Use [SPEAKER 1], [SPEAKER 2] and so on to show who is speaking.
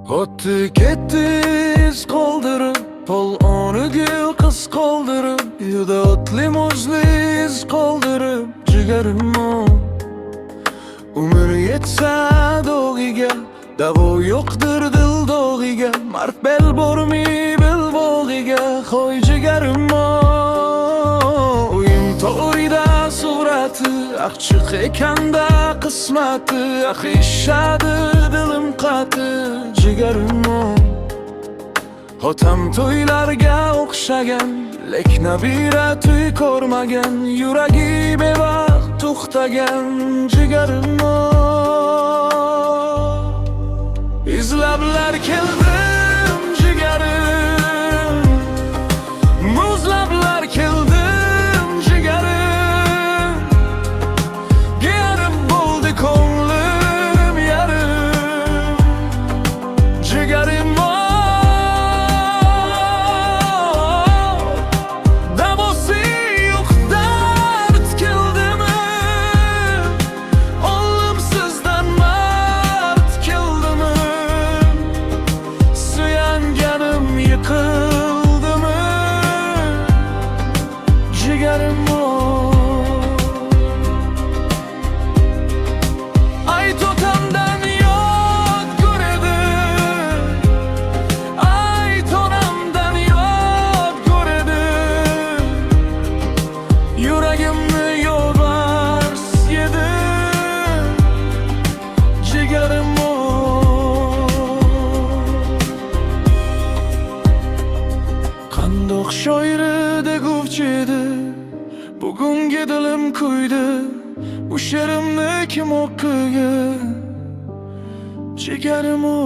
[SPEAKER 1] O'tdi ketdi iz qoldirib, pol'oni gul qiz qoldirib, yuda o'tli muzli iz qoldirib, jigarim-o. Umr yetsa dog'iga, davo yo'qdir dil dog'iga, mard bel bormi belbog'iga, qo'y jigarim-o. Uyim to'rida surati, achchiq ekanda qismati, ishadi dilim qati, jigarim-o. Otam to'ylarga o'xshagan, lek nabira to'y ko'rmagan, yuragi bevaqt to'xtagan, jigarim-o. Izlablar keldim jigarim, muzlablar keldim jigarim, yarim bo'ldi ko'nglim yarim, jigarim-o. Davosi yo'q dard keldimi, olimsizdan mard keldimi, suyanganim yiqildimi, jigarim-o. Ayt otamdan yodgor edi, ayt onamdan yodgor edi, yuragimni yo'lbars yedi, jigarim-o. Qandoq shoir deguvchi edi, bugungi dilim kuydi, bu she'rimni kim o'qigan, jigarim-o.